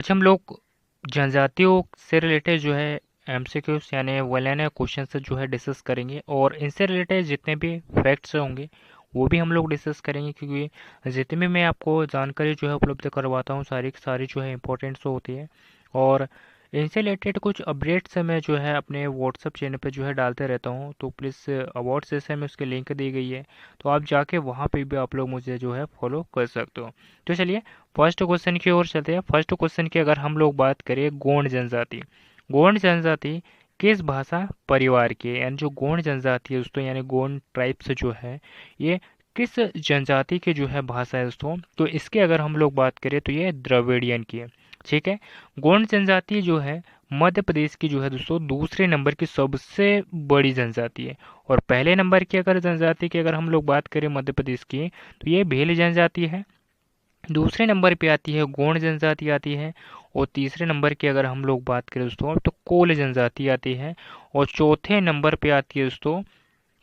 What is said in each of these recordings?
आज हम लोग जनजातियों से रिलेटेड जो है एमसीक्यूज यानी वैलेन क्वेश्चन से जो है डिस्कस करेंगे, और इनसे रिलेटेड जितने भी फैक्ट्स होंगे वो भी हम लोग डिस्कस करेंगे, क्योंकि जितने भी मैं आपको जानकारी जो है उपलब्ध करवाता हूँ सारी की सारी जो है इंपॉर्टेंट होती है। और इनसे रिलेटेड कुछ अपडेट्स मैं जो है अपने व्हाट्सअप चैनल पे जो है डालते रहता हूँ, तो प्लीज़ अवार्ड सेशन में उसकी लिंक दी गई है, तो आप जाके वहाँ पे भी आप लोग मुझे जो है फॉलो कर सकते हो। तो चलिए फर्स्ट क्वेश्चन की ओर चलते हैं। फर्स्ट क्वेश्चन की अगर हम लोग बात करें, गोंड जनजाति। गोंड जनजाति किस भाषा परिवार की है, यानी जो गोंड जनजाति है दोस्तों, यानी गोंड ट्राइब्स जो है, ये किस जनजाति की जो है भाषा है दोस्तों, तो इसकी अगर हम लोग बात करें तो ये द्रविडियन की है। ठीक है। गोंड जनजाति जो है मध्य प्रदेश की जो है दोस्तों दूसरे नंबर की सबसे बड़ी जनजाति है। और पहले नंबर की अगर जनजाति की अगर हम लोग बात करें मध्य प्रदेश की, तो ये भील जनजाति है। दूसरे नंबर पे आती है गोंड जनजाति आती है। और तीसरे नंबर की अगर हम लोग बात करें दोस्तों तो कोल जनजाति आती है। और चौथे नंबर पे आती है दोस्तों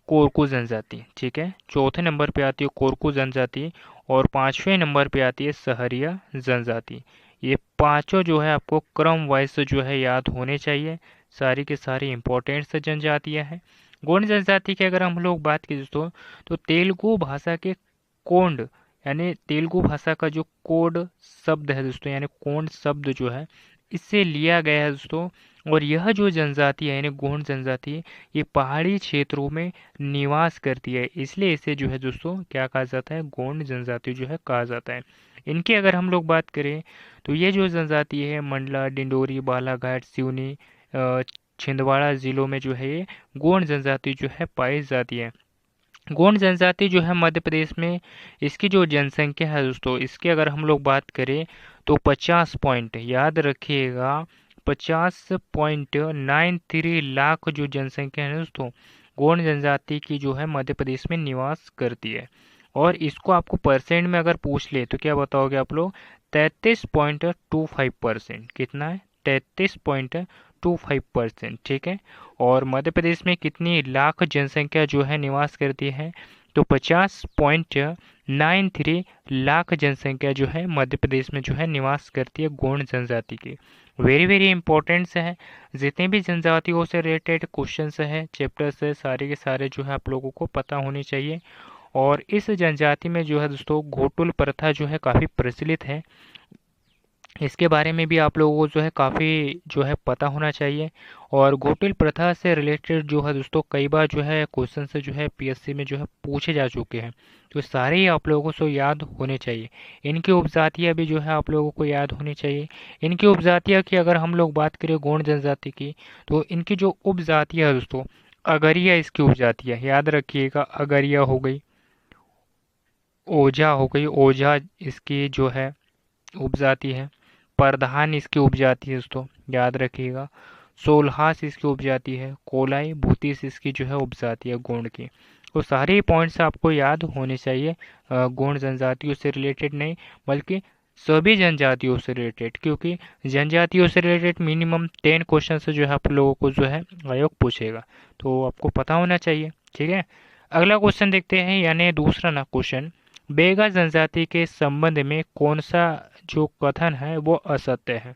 कोरकू जनजाति। ठीक है, चौथे नंबर पे आती है कोरकू जनजाति। और पांचवें नंबर पे आती है सहरिया जनजाति। ये पांचों जो है आपको क्रम वाइज से जो है याद होने चाहिए। सारी के सारी इंपॉर्टेंट से जनजातियां हैं। गोंड जनजाति की अगर हम लोग बात करें दोस्तों, तो तेलुगु भाषा के कोंड, यानी तेलुगु भाषा का जो कोड शब्द है दोस्तों, यानी कोंड शब्द जो है इससे लिया गया है दोस्तों। और यह जो जनजाति है यानी गोंड जनजाति, ये पहाड़ी क्षेत्रों में निवास करती है, इसलिए इसे जो है दोस्तों क्या कहा जाता है, गोंड जनजाति जो है कहा जाता है। इनकी अगर हम लोग बात करें तो ये जो जनजाति है मंडला, डिंडोरी, बालाघाट, सिवनी, छिंदवाड़ा जिलों में जो है ये गोंड जनजाति जो है पाई जाती है। गोंड जनजाति जो है मध्य प्रदेश में, इसकी जो जनसंख्या है दोस्तों, इसकी अगर हम लोग बात करें तो 50 पॉइंट, याद रखिएगा, 50.93 लाख जो जनसंख्या है दोस्तों गोंड जनजाति की जो है मध्य प्रदेश में निवास करती है। और इसको आपको परसेंट में अगर पूछ ले तो क्या बताओगे आप लोग, 33.25%। कितना है, 33.25%। ठीक है। और मध्य प्रदेश में कितनी लाख जनसंख्या जो है निवास करती है, तो 50.93 लाख जनसंख्या जो है मध्य प्रदेश में जो है निवास करती है गोंड जनजाति की। वेरी वेरी इंपॉर्टेंट है। जितने भी जनजातियों से रिलेटेड क्वेश्चंस है, चैप्टर्स है, सारे के सारे जो है आप लोगों को पता होने चाहिए। और इस जनजाति में जो है दोस्तों घोटुल प्रथा जो है काफ़ी प्रचलित है। इसके बारे में भी आप लोगों को जो है काफ़ी जो है पता होना चाहिए। और घोटिल प्रथा से रिलेटेड जो है दोस्तों कई बार जो है क्वेश्चन से जो है पीएससी में जो है पूछे जा चुके हैं, तो सारे ही आप लोगों को याद होने चाहिए। इनकी उपजातियाँ भी जो है आप लोगों को याद होनी चाहिए। इनकी उपजातियाँ की अगर हम लोग बात करें गोंड जनजाति की, तो इनकी जो उपजातियाँ है दोस्तों, अगरिया इसकी उपजातियाँ, याद रखिएगा, अगरिया हो गई, ओझा हो गई, ओझा इसकी जो है उपजाति है। परधान इसकी उपजाति है दोस्तों, याद रखिएगा। सोल्हास इसकी उपजाति है। कोलाई भूतिस इसकी जो है उपजाति है गोंड की। तो सारे पॉइंट्स आपको याद होने चाहिए, गोंड जनजातियों से रिलेटेड नहीं बल्कि सभी जनजातियों से रिलेटेड, क्योंकि जनजातियों से रिलेटेड मिनिमम 10 क्वेश्चन से जो है आप लोगों को जो है आयोग पूछेगा, तो आपको पता होना चाहिए। ठीक है। अगला क्वेश्चन देखते हैं, यानी दूसरा ना क्वेश्चन, बेगा जनजाति के संबंध में कौन सा जो कथन है वो असत्य है।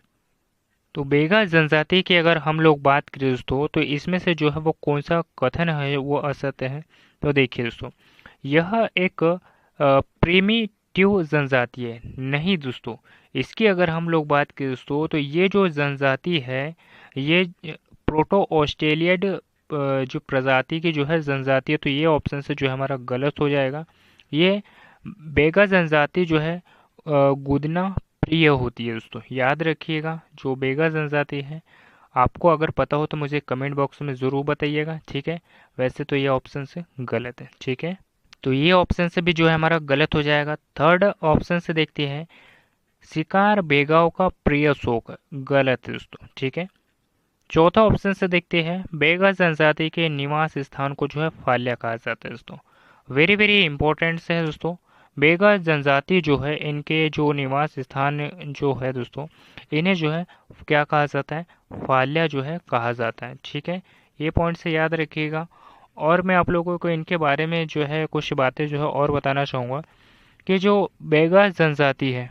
तो बेगा जनजाति की अगर हम लोग बात करें दोस्तों, तो इसमें से जो है वो कौन सा कथन है वो असत्य है। तो देखिए दोस्तों, यह एक प्रीमिटिव जनजाति है, नहीं दोस्तों। इसकी अगर हम लोग बात करें दोस्तों, तो ये जो जनजाति है ये प्रोटो ऑस्ट्रेलियड जो प्रजाति की जो है जनजाति है, तो ये ऑप्शन से जो है हमारा गलत हो जाएगा। ये बेगा जनजाति जो है गुदना प्रिय होती है दोस्तों, याद रखिएगा। जो बेगा जनजाति है, आपको अगर पता हो तो मुझे कमेंट बॉक्स में ज़रूर बताइएगा। ठीक है। वैसे तो ये ऑप्शन से गलत है। ठीक है, तो ये ऑप्शन से भी जो है हमारा गलत हो जाएगा। थर्ड ऑप्शन से देखते हैं, शिकार बेगाओं का प्रिय शौक, गलत है दोस्तों। ठीक है। चौथा ऑप्शन से देखते हैं, बेगा जनजाति के निवास स्थान को जो है फाल्या कहा जाता है दोस्तों। वेरी वेरी इंपॉर्टेंट है दोस्तों। बेगा जनजाति जो है इनके जो निवास स्थान जो है दोस्तों, इन्हें जो है क्या कहा जाता है, फाल्या जो है कहा जाता है। ठीक है, ये पॉइंट से याद रखिएगा। और मैं आप लोगों को इनके बारे में जो है कुछ बातें जो है और बताना चाहूँगा, कि जो बेगा जनजाति है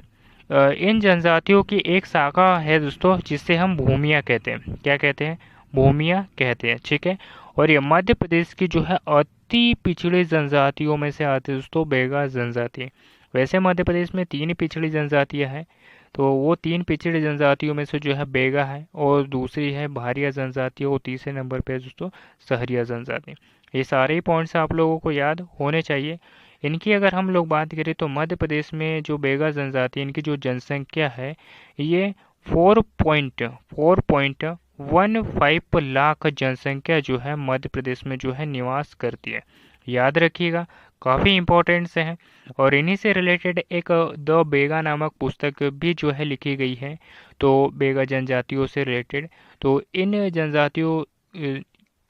इन जनजातियों की एक शाखा है दोस्तों जिसे हम भूमिया कहते हैं। क्या कहते हैं? भूमिया कहते हैं। ठीक है। और ये मध्य प्रदेश की जो है अति पिछड़ी जनजातियों में से आती है दोस्तों, बेगा जनजाति। वैसे मध्य प्रदेश में 3 पिछड़ी जनजातियां हैं, तो वो 3 पिछड़ी जनजातियों में से जो है बेगा है, और दूसरी है भारिया जनजाति, और तीसरे नंबर पे है दोस्तों सहरिया जनजाति। ये सारे ही पॉइंट्स आप लोगों को याद होने चाहिए। इनकी अगर हम लोग बात करें तो मध्य प्रदेश में जो बेगा जनजाति, इनकी जो जनसंख्या है ये 4.15 लाख जनसंख्या जो है मध्य प्रदेश में जो है निवास करती है। याद रखिएगा, काफ़ी इंपॉर्टेंट से है। और इन्हीं से रिलेटेड एक द बेगा नामक पुस्तक भी जो है लिखी गई है, तो बेगा जनजातियों से रिलेटेड। तो इन जनजातियों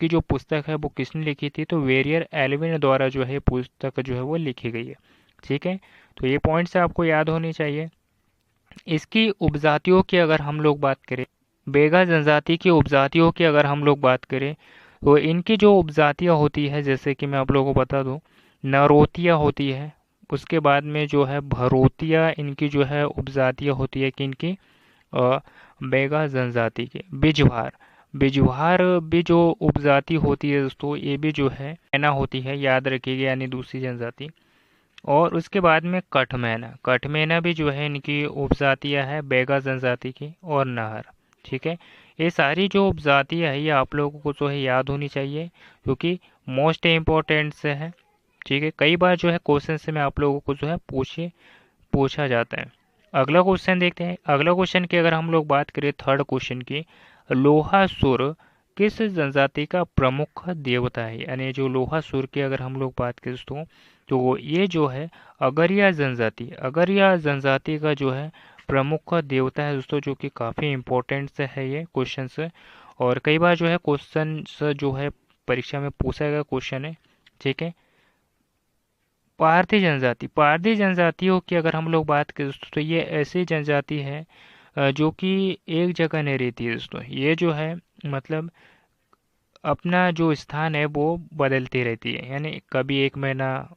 की जो पुस्तक है वो किसने लिखी थी? तो वेरियर एल्विन द्वारा जो है पुस्तक जो है वो लिखी गई है। ठीक है। तो ये पॉइंट्स आपको याद होनी चाहिए। इसकी उपजातियों की अगर हम लोग बात करें, बेगा जनजाति की उपजातियों की अगर हम लोग बात करें, तो इनकी जो उपजातियां होती है, जैसे कि मैं आप लोगों को बता दूं, नरोतिया होती है। उसके बाद में जो है भरोतिया इनकी जो है उपजातियां होती है कि इनकी बेगा जनजाति के। बिजवार, बिजवार भी जो उपजाति होती है दोस्तों, ये भी जो है मैना होती है, याद रखिएगा, यानी दूसरी जनजाति। और उसके बाद में कठमैना, कठमैना भी जो है इनकी उपजातियां है बेगा जनजाति की, और नाहर। ठीक है। ये सारी जो उपजातियां है ये आप लोगों को जो है याद होनी चाहिए, क्योंकि मोस्ट इम्पोर्टेंट से है। ठीक है। कई बार जो है क्वेश्चन से मैं आप लोगों को जो है पूछा जाता है। अगला क्वेश्चन देखते हैं। अगला क्वेश्चन की अगर हम लोग बात करें, थर्ड क्वेश्चन की, लोहासुर किस जनजाति का प्रमुख देवता है? यानी जो लोहासुर की अगर हम लोग बात करें दोस्तों, तो ये जो है अगरिया जनजाति, अगरिया जनजाति का जो है प्रमुख देवता है दोस्तों, जो कि काफ़ी इम्पोर्टेंट से है ये क्वेश्चन से। और कई बार जो है क्वेश्चन जो है परीक्षा में पूछा गया क्वेश्चन है। ठीक है। पारधी जनजाति, पारधी जनजातियों की अगर हम लोग बात करें दोस्तों, तो ये ऐसी जनजाति है जो कि एक जगह नहीं रहती है दोस्तों। ये जो है मतलब अपना जो स्थान है वो बदलती रहती है, यानी कभी 1 महीना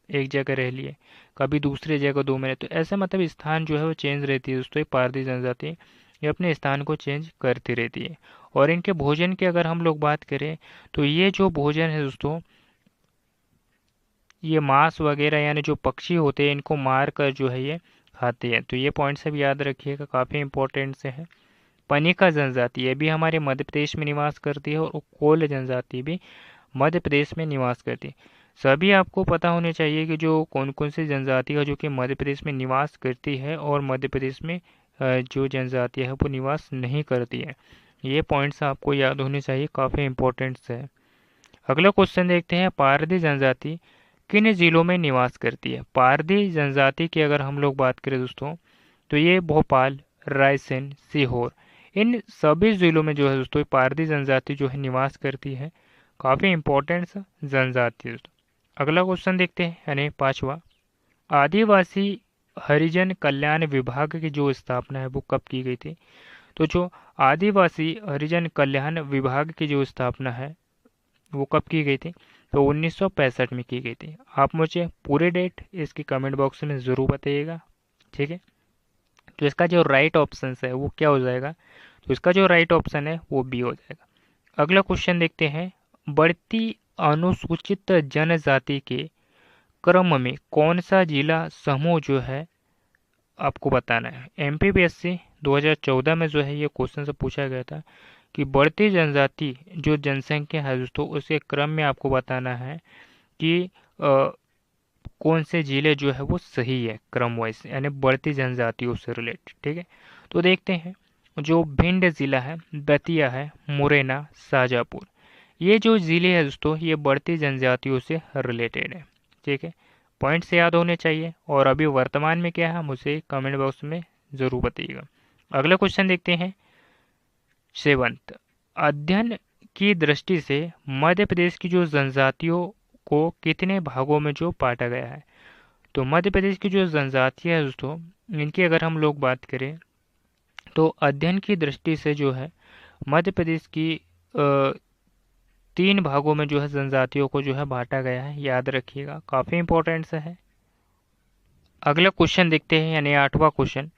एक जगह रह लिए, कभी दूसरी जगह 2 महीने, तो ऐसे मतलब स्थान जो है वो चेंज रहती है दोस्तों। ये पारधी जनजाति ये अपने स्थान को चेंज करती रहती है। और इनके भोजन की अगर हम लोग बात करें, तो ये जो भोजन है दोस्तों, ये मांस वगैरह यानी जो पक्षी होते हैं इनको मार कर जो है ये खाते हैं। तो ये पॉइंट सब याद रखिएगा, काफ़ी इंपॉर्टेंट से है। पनिका जनजाति ये भी हमारे मध्य प्रदेश में निवास करती है, और कोल जनजाति भी मध्य प्रदेश में निवास करती है। सभी आपको पता होने चाहिए कि जो कौन कौन सी जनजाति है जो कि मध्य प्रदेश में निवास करती है, और मध्य प्रदेश में जो जनजाति है वो निवास नहीं करती है। ये पॉइंट्स आपको याद होने चाहिए, काफ़ी इंपॉर्टेंट है। अगला क्वेश्चन देखते हैं। पारधी जनजाति किन जिलों में निवास करती है? पारधी जनजाति की अगर हम लोग बात करें दोस्तों, तो ये भोपाल, रायसेन, सीहोर, इन सभी जिलों में जो है दोस्तों पारधी जनजाति जो है निवास करती है। काफ़ी इंपॉर्टेंट जनजाति है दोस्तों। अगला क्वेश्चन देखते हैं, यानी पांचवा। आदिवासी हरिजन कल्याण विभाग की जो स्थापना है वो कब की गई थी? तो जो आदिवासी हरिजन कल्याण विभाग की जो स्थापना है वो कब की गई थी? तो 1965 में की गई थी। आप मुझे पूरे डेट इसकी कमेंट बॉक्स में ज़रूर बताइएगा। ठीक है। तो इसका जो राइट ऑप्शन है वो क्या हो जाएगा? तो इसका जो राइट ऑप्शन है वो बी हो जाएगा। अगला क्वेश्चन देखते हैं। बढ़ती अनुसूचित जनजाति के क्रम में कौन सा जिला समूह जो है आपको बताना है? एमपीपीएससी 2014 में जो है ये क्वेश्चन से पूछा गया था कि बढ़ती जनजाति जो जनसंख्या है दोस्तों उसके क्रम में आपको बताना है कि कौन से जिले जो है वो सही है क्रम वाइज, यानी बढ़ती जनजातियों से रिलेटेड। ठीक है। तो देखते हैं। जो भिंड जिला है, दतिया है, मुरैना, शाजापुर, ये जो जिले हैं दोस्तों ये बढ़ती जनजातियों से रिलेटेड है। ठीक है। पॉइंट्स याद होने चाहिए। और अभी वर्तमान में क्या है मुझे कमेंट बॉक्स में ज़रूर बताइएगा। अगला क्वेश्चन देखते हैं। सेवंथ, अध्ययन की दृष्टि से मध्य प्रदेश की जो जनजातियों को कितने भागों में जो बांटा गया है? तो मध्य प्रदेश की जो जनजातियाँ है दोस्तों इनकी अगर हम लोग बात करें, तो अध्ययन की दृष्टि से जो है मध्य प्रदेश की 3 भागों में जो है जनजातियों को जो है बांटा गया है। याद रखिएगा, काफ़ी इंपॉर्टेंट सा है। अगला क्वेश्चन देखते हैं, यानी 8वां क्वेश्चन।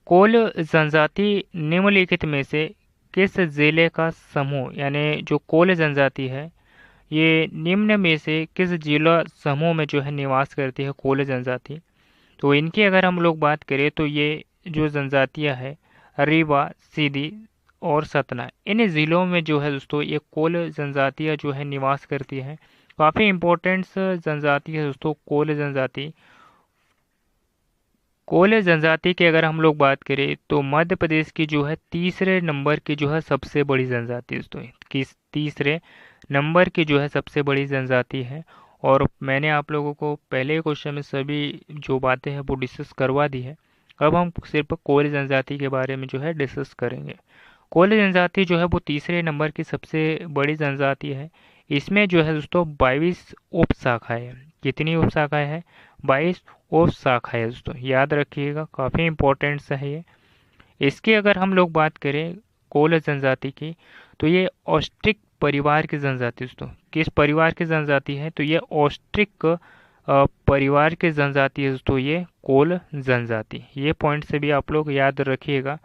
कोल जनजाति निम्नलिखित में से किस जिले का समूह, यानी जो कोल जनजाति है ये निम्न में से किस जिला समूह में जो है निवास करती है कोल जनजाति। तो इनकी अगर हम लोग बात करें तो ये जो जनजातियां है रीवा, सीधी और सतना, इन ज़िलों में जो है दोस्तों ये कोल जनजातियां जो है निवास करती है। काफ़ी इम्पोर्टेंट जनजाति है दोस्तों कोल जनजाति। कोल जनजाति की अगर हम लोग बात करें तो मध्य प्रदेश की जो है तीसरे नंबर की जो है सबसे बड़ी जनजाति दोस्तों, किस तीसरे नंबर की जो है सबसे बड़ी जनजाति है। और मैंने आप लोगों को पहले क्वेश्चन में सभी जो बातें हैं वो डिस्कस करवा दी है। अब हम सिर्फ कोल जनजाति के बारे में जो है डिस्कस करेंगे। कोल जनजाति जो है वो तीसरे नंबर की सबसे बड़ी जनजाति है। इसमें जो है दोस्तों 22 उप शाखाएं हैं। कितनी उप शाखाएं हैं? 22 उप शाखाएं दोस्तों, याद रखिएगा, काफ़ी इंपॉर्टेंट सा है ये। इसकी अगर हम लोग बात करें कोल जनजाति की तो ये ऑस्ट्रिक परिवार की जनजाति दोस्तों। किस परिवार की जनजाति है? तो ये ऑस्ट्रिक परिवार की जनजाति है दोस्तों ये कोल जनजाति। ये पॉइंट से भी आप लोग याद रखिएगा।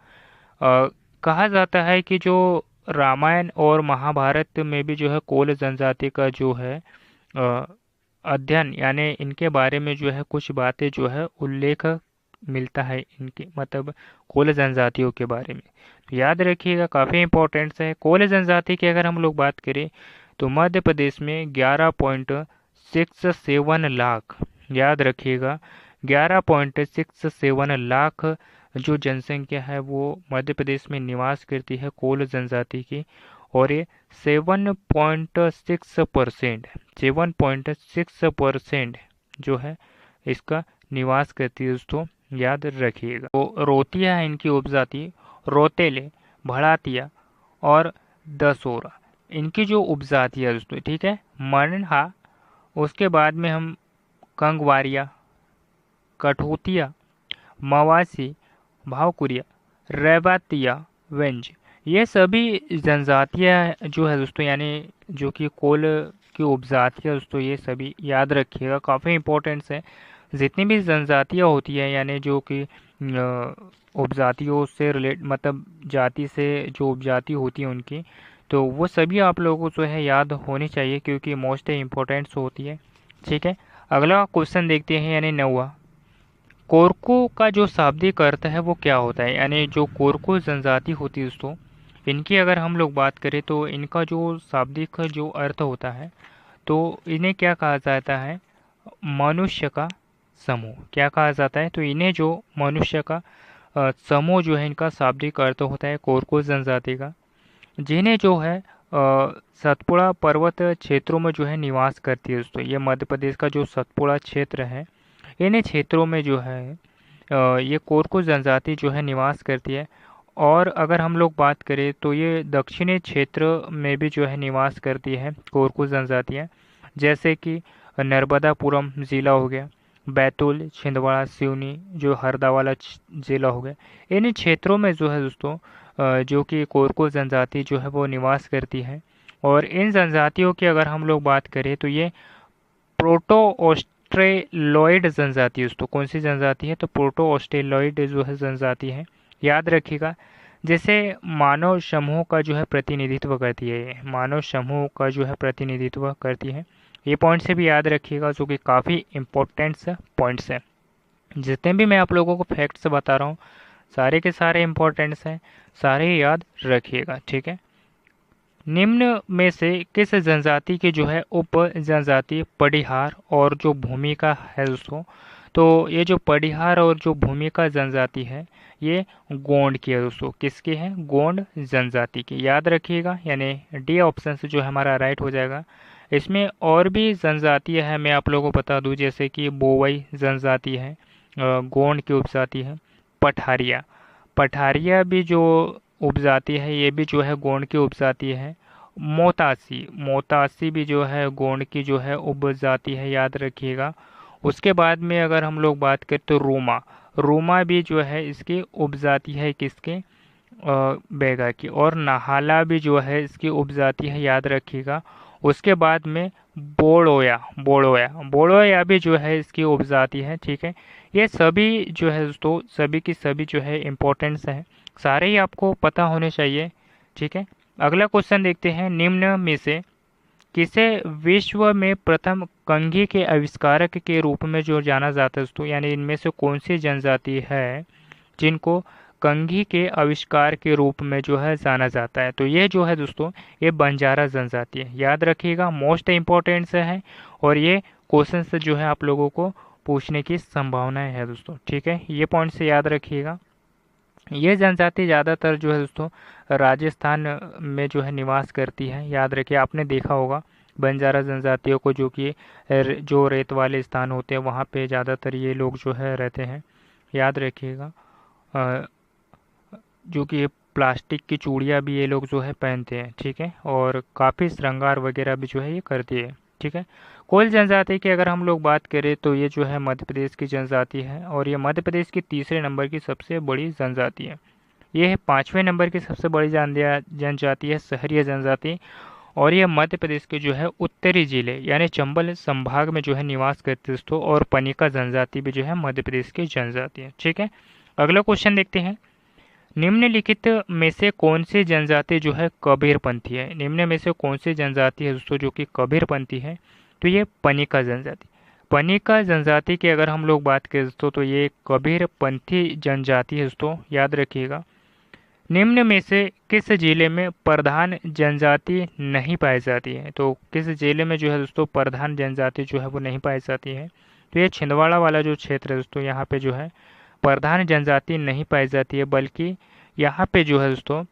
कहा जाता है कि जो रामायण और महाभारत में भी जो है कोल जनजाति का जो है अध्ययन, यानी इनके बारे में जो है कुछ बातें जो है उल्लेख मिलता है इनके, मतलब कोल जनजातियों के बारे में। तो याद रखिएगा, काफ़ी इंपॉर्टेंट है। कोल जनजाति की अगर हम लोग बात करें तो मध्य प्रदेश में 11.67 लाख, याद रखिएगा 11.67 लाख जो जनसंख्या है वो मध्य प्रदेश में निवास करती है कोल जनजाति की। और ये 7.6% जो है इसका निवास करती है दोस्तों, याद रखिएगा। तो रोतिया है इनकी उपजाति, रोतेले, भड़ातिया और दसोरा, इनकी जो उपजाति है दोस्तों, ठीक है। मनहा, उसके बाद में हम कंगवारिया, कठोतिया, मवासी, भावकुरिया, रेबातिया, वेंज, ये सभी जनजातियाँ जो है दोस्तों, यानी जो कि कोल की उपजातियाँ दोस्तों, ये सभी याद रखिएगा, काफ़ी इंपॉर्टेंट्स है। जितनी भी जनजातियाँ होती हैं, यानी जो कि उपजातियों से रिलेट, मतलब जाति से जो उपजाति होती है उनकी, तो वो सभी आप लोगों को जो है याद होनी चाहिए क्योंकि मोस्ट इम्पोर्टेंट्स होती है, ठीक है। अगला क्वेश्चन देखते हैं, यानी 9वां, कोरकू का जो शाब्दिक अर्थ है वो क्या होता है? यानी जो कोरकू जनजाति होती है दोस्तों, इनकी अगर हम लोग बात करें तो इनका जो शाब्दिक जो अर्थ होता है तो इन्हें क्या कहा जाता है? मनुष्य का समूह। क्या कहा जाता है? तो इन्हें जो मनुष्य का समूह जो है इनका शाब्दिक अर्थ होता है कोरकू जनजाति का, जिन्हें जो है सतपुड़ा पर्वत क्षेत्रों में जो है निवास करती है दोस्तों। ये मध्य प्रदेश का जो सतपुड़ा क्षेत्र है, इन क्षेत्रों में जो है ये कोरकू जनजाति जो है निवास करती है। और अगर हम लोग बात करें तो ये दक्षिणी क्षेत्र में भी जो है निवास करती है कोरकू जनजातियाँ, जैसे कि नर्मदापुरम ज़िला हो गया, बैतूल, छिंदवाड़ा, सिवनी जो हरदा वाला ज़िला हो गया। इन क्षेत्रों में जो है दोस्तों जो कि कोरकू जनजाति जो है वो निवास करती है। और इन जनजातियों की अगर हम लोग बात करें तो ये प्रोटो ऑस्ट्रेलॉइड जनजाति है दोस्तों। कौन सी जनजाति है? तो प्रोटो ऑस्ट्रेलॉइड जो है जनजाति है, याद रखिएगा। जैसे मानव समूह का जो है प्रतिनिधित्व करती है, ये मानव समूह का जो है प्रतिनिधित्व करती है। ये पॉइंट से भी याद रखिएगा जो कि काफ़ी इम्पोर्टेंट्स पॉइंट्स हैं। जितने भी मैं आप लोगों को फैक्ट्स बता रहा हूँ सारे के सारे इम्पोर्टेंट्स हैं, सारे ही याद रखिएगा, ठीक है। निम्न में से किस जनजाति की जो है उप जनजाति पडिहार और जो भूमिका है दोस्तों, तो ये जो पडिहार और जो भूमिका जनजाति है ये गोंड की है दोस्तों। किसकी है? गोंड जनजाति की, याद रखिएगा। यानी डी ऑप्शन से जो हमारा राइट हो जाएगा। इसमें और भी जनजातियाँ हैं, मैं आप लोगों को बता दूं, जैसे कि बोवई जनजाति है, गोंड की उपजाति है। पठारिया, पठारिया भी जो उपजाति है ये भी जो है गोंड की उपजाति है। मोतासी, मोतासी भी जो है गोंड की जो है उपजाति है, याद रखिएगा। उसके बाद में अगर हम लोग बात करें तो रोमा, रोमा भी जो है इसकी उपजाति है, किसके? बैगा की। और नाहाला भी जो है इसकी उपजाति है, याद रखिएगा। उसके बाद में बोड़ोया, बोड़ोया, बोड़ोया भी जो है इसकी उपजाति है। ठीक है, ये सभी जो है दोस्तों, सभी की सभी जो है इम्पोर्टेंस है, सारे ही आपको पता होने चाहिए। ठीक है, अगला क्वेश्चन देखते हैं, निम्न में से किसे विश्व में प्रथम कंघी के आविष्कारक के रूप में जो जाना जाता है दोस्तों, यानी इनमें से कौन सी जनजाति है जिनको कंघी के आविष्कार के रूप में जो है जाना जाता है? तो ये जो है दोस्तों, ये बंजारा जनजाति है, याद रखिएगा, मोस्ट इम्पोर्टेंट से है, और ये क्वेश्चन से जो है आप लोगों को पूछने की संभावनाएं है दोस्तों। ठीक है, ये पॉइंट से याद रखिएगा। ये जनजाति ज़्यादातर जो है दोस्तों राजस्थान में जो है निवास करती है। याद रखिए, आपने देखा होगा बंजारा जनजातियों को, जो कि जो रेत वाले स्थान होते हैं वहाँ पे ज़्यादातर ये लोग जो है रहते हैं। याद रखिएगा, अ, जो कि ये प्लास्टिक की चूड़ियाँ भी ये लोग जो है पहनते हैं। ठीक है, और काफ़ी श्रृंगार वगैरह भी जो है ये करती है। ठीक है, कोल जनजाति की अगर हम लोग बात करें तो ये जो है मध्य प्रदेश की जनजाति है, और ये मध्य प्रदेश की तीसरे नंबर की सबसे बड़ी जनजाति है। ये है पाँचवें नंबर की सबसे बड़ी जनजाति है सहरिया जनजाति, और ये मध्य प्रदेश के जो है उत्तरी जिले यानी चंबल संभाग में जो है निवास करते हैं दोस्तों, और पनिका जनजाति भी जो है मध्य प्रदेश की जनजाति है। ठीक है, अगला क्वेश्चन देखते हैं, निम्नलिखित में से कौन सी जनजाति जो है कबीरपंथी है? निम्न में से कौन सी जनजाति है दोस्तों जो कि कबीरपंथी है? तो ये पनिका जनजाति। पनिका जनजाति की अगर हम लोग बात करें दोस्तों, तो ये कबीरपंथी जनजाति है दोस्तों, याद रखिएगा। निम्न में से किस जिले में प्रधान जनजाति नहीं पाई जाती है? तो किस जिले में जो है दोस्तों प्रधान जनजाति जो है वो नहीं पाई जाती है? तो ये छिंदवाड़ा वाला जो क्षेत्र है दोस्तों, यहाँ पे जो है प्रधान जनजाति नहीं पाई जाती है, बल्कि यहाँ पे जो है दोस्तों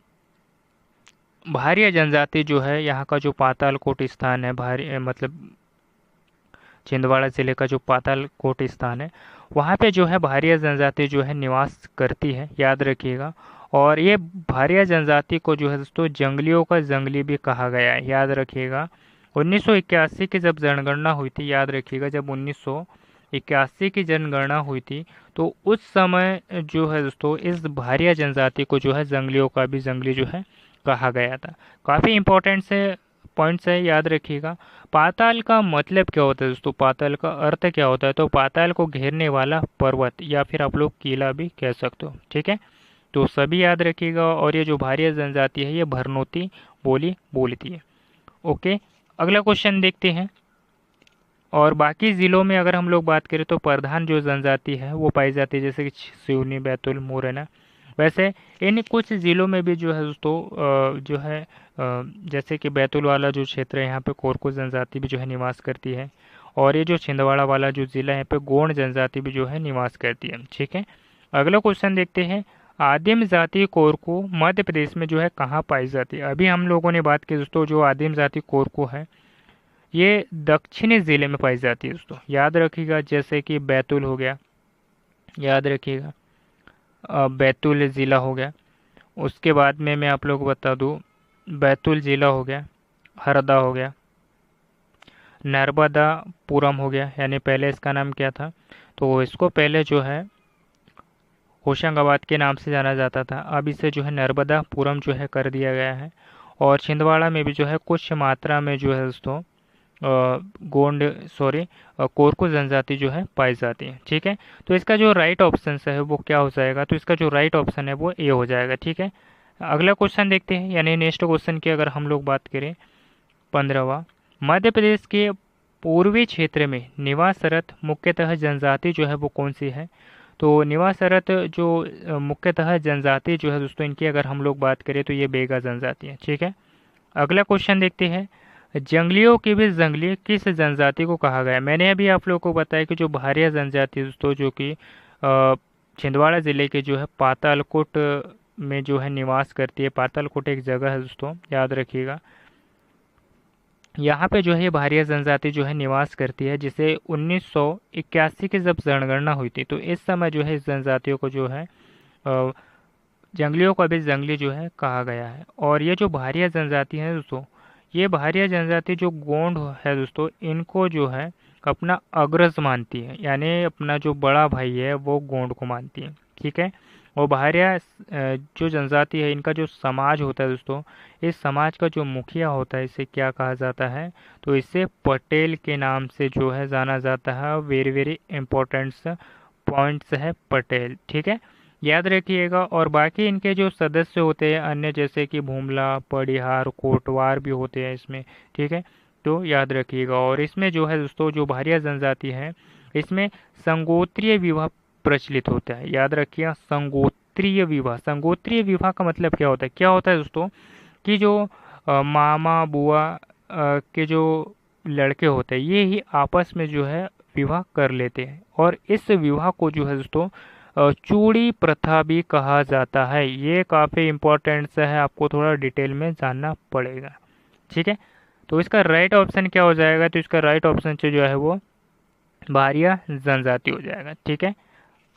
भारिया जनजाति जो है, यहाँ का जो पातालकोट स्थान है, भारी मतलब छिंदवाड़ा जिले का जो पातालकोट स्थान है, वहाँ पे जो है भारिया जनजाति जो है निवास करती है। याद रखिएगा, और ये भारिया जनजाति को जो है दोस्तों जंगलियों का जंगली भी कहा गया है। याद रखिएगा, 1981 की जब जनगणना हुई थी, याद रखिएगा, जब 1981 की जनगणना हुई थी, तो उस समय जो है दोस्तों इस भारिया जनजाति को जो है जंगलियों का भी जंगली जो है कहा गया था। काफ़ी इंपॉर्टेंट से पॉइंट्स है, याद रखिएगा। पाताल का मतलब क्या होता है दोस्तों? पाताल का अर्थ क्या होता है? तो पाताल को घेरने वाला पर्वत, या फिर आप लोग किला भी कह सकते हो। ठीक है, तो सभी याद रखिएगा। और ये जो भारिया जनजाति है ये भरनोती बोली बोलती है। ओके, अगला क्वेश्चन देखते हैं। और बाकी ज़िलों में अगर हम लोग बात करें तो प्रधान जो जनजाति है वो पाई जाती है, जैसे कि सिवनी, बैतूल, मुरैना। वैसे इन कुछ ज़िलों में भी जो है दोस्तों जो है जैसे कि बैतूल वाला जो क्षेत्र है यहाँ पे कोरकू जनजाति भी जो है निवास करती है, और ये जो छिंदवाड़ा वाला जो ज़िला है यहाँ पे गोंड जनजाति भी जो है निवास करती है। ठीक है, अगला क्वेश्चन देखते हैं, आदिम जाति कोरकू मध्य प्रदेश में जो है कहाँ पाई जाती है? अभी हम लोगों ने बात की दोस्तों, जो आदिम जाति कोरकू है ये दक्षिणी ज़िले में पाई जाती है दोस्तों, याद रखिएगा। जैसे कि बैतूल हो गया, याद रखिएगा, बैतूल ज़िला हो गया। उसके बाद में मैं आप लोग को बता दूँ, बैतूल ज़िला हो गया, हरदा हो गया, नर्मदापुरम हो गया, यानी पहले इसका नाम क्या था? तो इसको पहले जो है होशंगाबाद के नाम से जाना जाता था, अब इसे जो है नर्मदापुरम जो है कर दिया गया है। और छिंदवाड़ा में भी जो है कुछ मात्रा में जो है दोस्तों गोंड सॉरी कोरकू जनजाति जो है पाई जाती है। ठीक है, तो इसका जो राइट ऑप्शन है वो क्या हो जाएगा? तो इसका जो राइट ऑप्शन है वो ए हो जाएगा। ठीक है, अगला क्वेश्चन देखते हैं, यानी नेक्स्ट क्वेश्चन की अगर हम लोग बात करें, 15वां, मध्य प्रदेश के पूर्वी क्षेत्र में निवासरत मुख्यतः जनजाति जो है वो कौन सी है? तो निवासरत जो मुख्यतः जनजाति जो है दोस्तों, इनकी अगर हम लोग बात करें तो ये बेगा जनजाति है। ठीक है, अगला क्वेश्चन देखते हैं, जंगलियों के भी जंगली किस जनजाति को कहा गया है? मैंने अभी आप लोगों को बताया कि जो भारिया जनजाति दोस्तों, जो कि छिंदवाड़ा ज़िले के जो है पातालकोट में जो है निवास करती है। पातालकोट एक जगह है दोस्तों, याद रखिएगा। यहाँ पे जो है भारिया जनजाति जो है निवास करती है, जिसे 1981 की जब जनगणना हुई थी, तो इस समय जो है इस जनजातियों को जो है जंगलियों का भी जंगली जो है कहा गया है। और ये जो भारिया जनजाति है दोस्तों, ये भारिया जनजाति जो गोंड है दोस्तों, इनको जो है अपना अग्रज मानती है, यानी अपना जो बड़ा भाई है वो गोंड को मानती है। ठीक है, और बहारिया जो जनजाति है, इनका जो समाज होता है दोस्तों, इस समाज का जो मुखिया होता है, इसे क्या कहा जाता है? तो इसे पटेल के नाम से जो है जाना जाता है। वेरी वेरी इंपॉर्टेंट पॉइंट्स है पटेल, ठीक है, याद रखिएगा। और बाकी इनके जो सदस्य होते हैं अन्य, जैसे कि भूमला, पडिहार, कोटवार भी होते हैं इसमें, ठीक है, तो याद रखिएगा। और इसमें जो है दोस्तों, जो भारिया जनजाति है, इसमें संगोत्रीय विवाह प्रचलित होता है। याद रखिए, संगोत्रीय विवाह। संगोत्रीय विवाह का मतलब क्या होता है? क्या होता है दोस्तों कि जो मामा बुआ के जो लड़के होते हैं, ये ही आपस में जो है विवाह कर लेते हैं। और इस विवाह को जो है दोस्तों चूड़ी प्रथा भी कहा जाता है। ये काफ़ी इंपॉर्टेंट सा है, आपको थोड़ा डिटेल में जानना पड़ेगा, ठीक है। तो इसका राइट ऑप्शन क्या हो जाएगा? तो इसका राइट ऑप्शन जो है वो भारिया जनजाति हो जाएगा, ठीक है।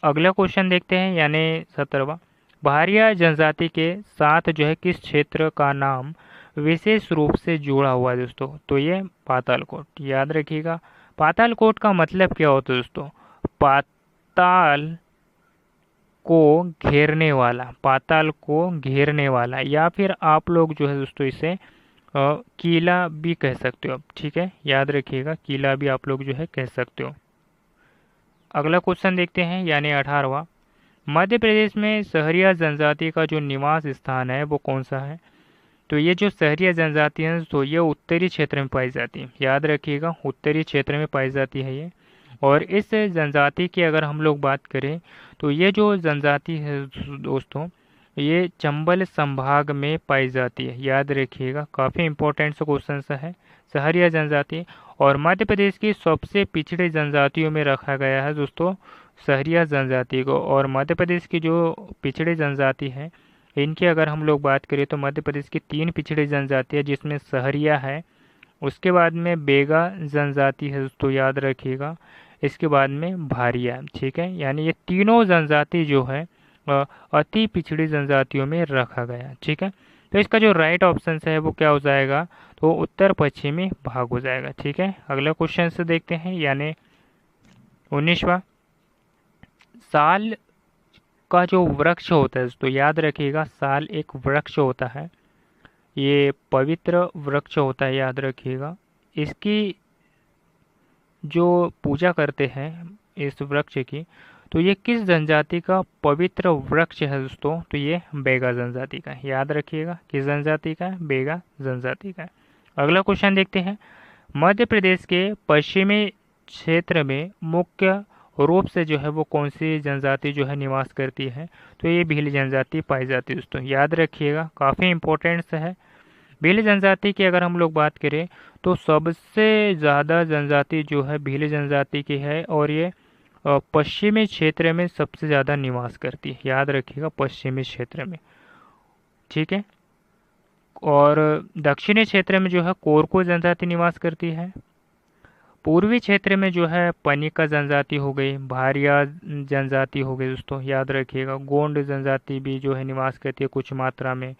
अगला क्वेश्चन देखते हैं, यानी 17वां। भारिया जनजाति के साथ जो है किस क्षेत्र का नाम विशेष रूप से जुड़ा हुआ है दोस्तों? तो ये पातालकोट, याद रखिएगा। पातालकोट का मतलब क्या होता है दोस्तों? पाताल को घेरने वाला, पाताल को घेरने वाला, या फिर आप लोग जो है दोस्तों इसे किला भी कह सकते हो आप, ठीक है, याद रखिएगा, किला भी आप लोग जो है कह सकते हो। अगला क्वेश्चन देखते हैं, यानी 18वां। मध्य प्रदेश में सहरिया जनजाति का जो निवास स्थान है वो कौन सा है? तो ये जो सहरिया जनजाति है, तो ये उत्तरी क्षेत्र में पाई जाती है, याद रखिएगा, उत्तरी क्षेत्र में पाई जाती है ये। और इस जनजाति की अगर हम लोग बात करें, तो ये जो जनजाति है दोस्तों, ये चंबल संभाग में पाई जाती है, याद रखिएगा, काफ़ी इंपॉर्टेंट सा क्वेश्चन सा है। सहरिया जनजाति, और मध्य प्रदेश की सबसे पिछड़ी जनजातियों में रखा गया है दोस्तों सहरिया जनजाति को। और मध्य प्रदेश की जो पिछड़ी जनजाति है, इनकी अगर हम लोग बात करें, तो मध्य प्रदेश की 3 पिछड़ी जनजाति है, जिसमें सहरिया है, उसके बाद में बेगा जनजाति है दोस्तों, याद रखिएगा, इसके बाद में भारिया, ठीक है। यानी ये तीनों जनजाति जो है अति पिछड़ी जनजातियों में रखा गया, ठीक है। तो इसका जो राइट ऑप्शन है वो क्या हो जाएगा? तो उत्तर पश्चिमी भाग हो जाएगा, ठीक है। अगला क्वेश्चन से देखते हैं, यानी 19वां। साल का जो वृक्ष होता है दोस्तों, याद रखिएगा, साल एक वृक्ष होता है, ये पवित्र वृक्ष होता है, याद रखिएगा। इसकी जो पूजा करते हैं इस वृक्ष की, तो ये किस जनजाति का पवित्र वृक्ष है दोस्तों? तो ये बेगा जनजाति का है, याद रखिएगा, किस जनजाति का है? बेगा जनजाति का है। अगला क्वेश्चन देखते हैं, मध्य प्रदेश के पश्चिमी क्षेत्र में मुख्य रूप से जो है वो कौन सी जनजाति जो है निवास करती है? तो ये भील जनजाति पाई जाती है दोस्तों, याद रखिएगा, काफ़ी इंपॉर्टेंट है। भील जनजाति की अगर हम लोग बात करें, तो सबसे ज़्यादा जनजाति जो है भील जनजाति की है, और ये पश्चिमी क्षेत्र में सबसे ज़्यादा निवास करती है, याद रखिएगा, पश्चिमी क्षेत्र में, ठीक है। और दक्षिणी क्षेत्र में जो है कोरको जनजाति निवास करती है। पूर्वी क्षेत्र में जो है पनिका जनजाति हो गई, भारिया जनजाति हो गई दोस्तों, याद रखिएगा। गोंड जनजाति भी जो है निवास करती है कुछ मात्रा में।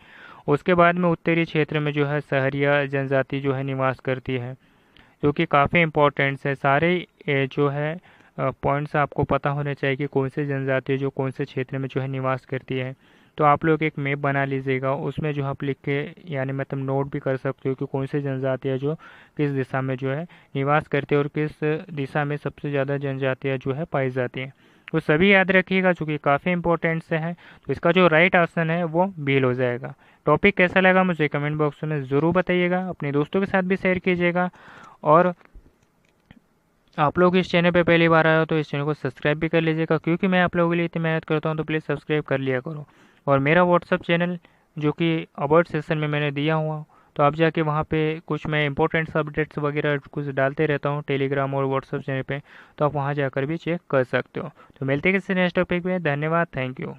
उसके बाद में उत्तरी क्षेत्र में जो है सहरिया जनजाति जो है निवास करती है, जो कि काफ़ी इम्पोर्टेंट्स है। सारे जो है पॉइंट्स आपको पता होने चाहिए कि कौन से जनजाति जो कौन से क्षेत्र में जो है निवास करती है। तो आप लोग एक मैप बना लीजिएगा, उसमें जो आप लिख के यानी मतलब नोट भी कर सकते हो कि कौन सी जनजातियाँ जो किस दिशा में जो है निवास करती है, और किस दिशा में सबसे ज़्यादा जनजातियाँ जो है पाई जाती हैं। तो सभी याद रखिएगा, जो कि काफ़ी इंपॉर्टेंट से है। तो इसका जो राइट ऑप्शन है वो भील हो जाएगा। टॉपिक कैसा लगा मुझे कमेंट बॉक्स में ज़रूर बताइएगा, अपने दोस्तों के साथ भी शेयर कीजिएगा। और आप लोग इस चैनल पे पहली बार आए हो तो इस चैनल को सब्सक्राइब भी कर लीजिएगा, क्योंकि मैं आप लोगों के लिए इतनी मेहनत करता हूँ, तो प्लीज़ सब्सक्राइब कर लिया करो। और मेरा व्हाट्सअप चैनल जो कि अबाउट सेक्शन में मैंने दिया हुआ, तो आप जाके वहाँ पे कुछ मैं इंपॉर्टेंट अपडेट्स वगैरह कुछ डालते रहता हूँ टेलीग्राम और व्हाट्सअप चैनल पे, तो आप वहाँ जाकर भी चेक कर सकते हो। तो मिलते हैं किसी नेक्स्ट टॉपिक में, धन्यवाद, थैंक यू।